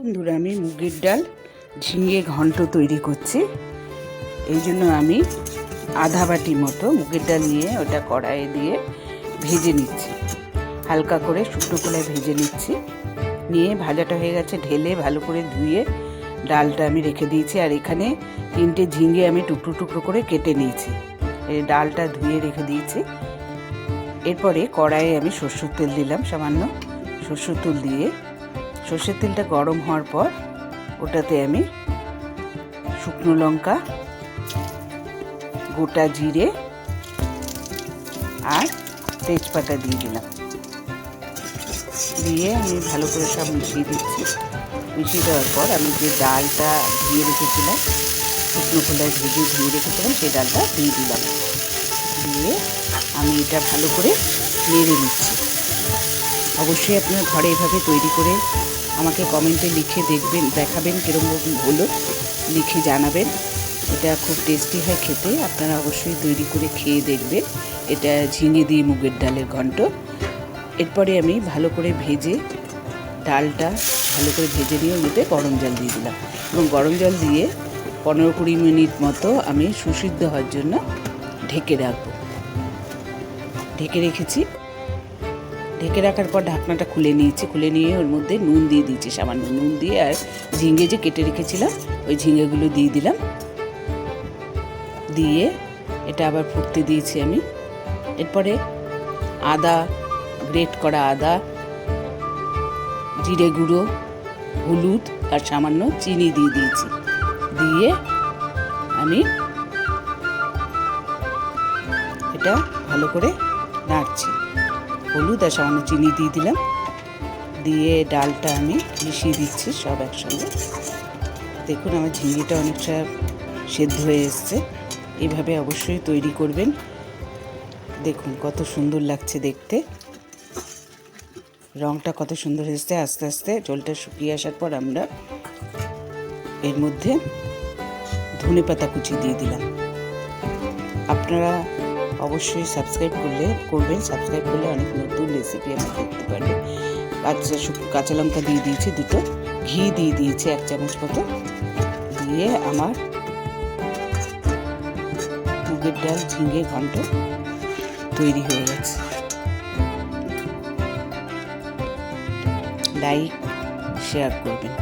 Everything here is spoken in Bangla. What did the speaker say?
বন্ধুরা, আমি মুগের ডাল ঝিঙে ঘন্ট তৈরি করছি। এই জন্য আমি আধা বাটি মতো মুগের ডাল নিয়ে ওটা কড়াইয়ে দিয়ে ভেজে নিচ্ছি। হালকা করে শুকনো কড়াই ভেজে নিচ্ছি। নিয়ে ভাজাটা হয়ে গেছে, ঢেলে ভালো করে ধুয়ে ডালটা আমি রেখে দিয়েছি। আর এখানে 3টে ঝিঙে আমি টুকরো টুকরো করে কেটে নিয়েছি। এই ডালটা ধুয়ে রেখে দিয়েছি। এরপরে কড়াইয়ে আমি সরষের তেল দিলাম, সামান্য সরষের তেল দিয়ে সর্ষের তেলটা গরম হওয়ার পর ওটাতে আমি শুকনো লঙ্কা, গোটা জিরে আর তেজপাতা দিয়ে দিলাম। দিয়ে আমি ভালো করে সব মিশিয়ে দিচ্ছি। মিশিয়ে দেওয়ার পর আমি যে ডালটা ধুয়ে রেখেছিলাম, শুকনো খোলায় ভেজে ধুয়ে রেখেছিলাম, সেই ডালটা দিয়ে দিলাম। দিয়ে আমি এটা ভালো করে নেড়ে নিচ্ছি। অবশ্যই আপনার ঘরে এভাবে তৈরি করে আমাকে কমেন্টে লিখে দেখাবেন কীরকম হলো, লিখে জানাবেন। এটা খুব টেস্টি হয় খেতে, আপনারা অবশ্যই তৈরি করে খেয়ে দেখবেন। এটা ঝিঙে দিয়ে মুগের ডালের ঘন্ট। এরপরে আমি ভালো করে ভেজে ডালটা ভালো করে ভেজে নিয়ে ওতে গরম জল দিয়ে দিলাম এবং গরম জল দিয়ে 15-20 মিনিট মতো আমি সুসিদ্ধ হওয়ার জন্য ঢেকে রাখবো। ঢেকে রেখেছি। ঢেকে রাখার পর ঢাকনাটা খুলে নিয়েছি। খুলে নিয়ে ওর মধ্যে নুন দিয়ে দিয়েছি, সামান্য নুন দিয়ে, আর ঝিঙে যে কেটে রেখেছিলাম ওই ঝিঙেগুলো দিয়ে দিলাম। দিয়ে এটা আবার ফুটতে দিয়েছি আমি। এরপরে আদা, গ্রেট করা আদা, জিরে গুঁড়ো, হলুদ আর সামান্য চিনি দিয়ে দিয়েছি। দিয়ে আমি এটা ভালো করে নাড়ছি। হলুদ আর সামান্য চিনি দিয়ে দিলাম। দিয়ে ডালটা আমি মিশিয়ে দিচ্ছি সব একসঙ্গে। দেখুন আমার ঝিঙেটা অনেকটা সেদ্ধ হয়ে এসছে। এভাবে অবশ্যই তৈরি করবেন। দেখুন কত সুন্দর লাগছে দেখতে, রঙটা কত সুন্দর এসছে। আস্তে আস্তে জলটা শুকিয়ে আসার পর আমরা এর মধ্যে ধনেপাতা কুচি দিয়ে দিলাম। আপনারা অবশ্যই সাবস্ক্রাইব করবেন। সাবস্ক্রাইব করলে অনেক নতুন রেসিপি আপনি দেখতে পারবেন। কাঁচা লঙ্কা দিয়ে দিয়েছি 2টো, ঘি দিয়ে দিয়েছি 1 চামচ মতো। দিয়ে আমার মুগের ডাল ঝিঙে ঘন্ট তৈরি হয়ে গেছে। লাইক, শেয়ার করবেন।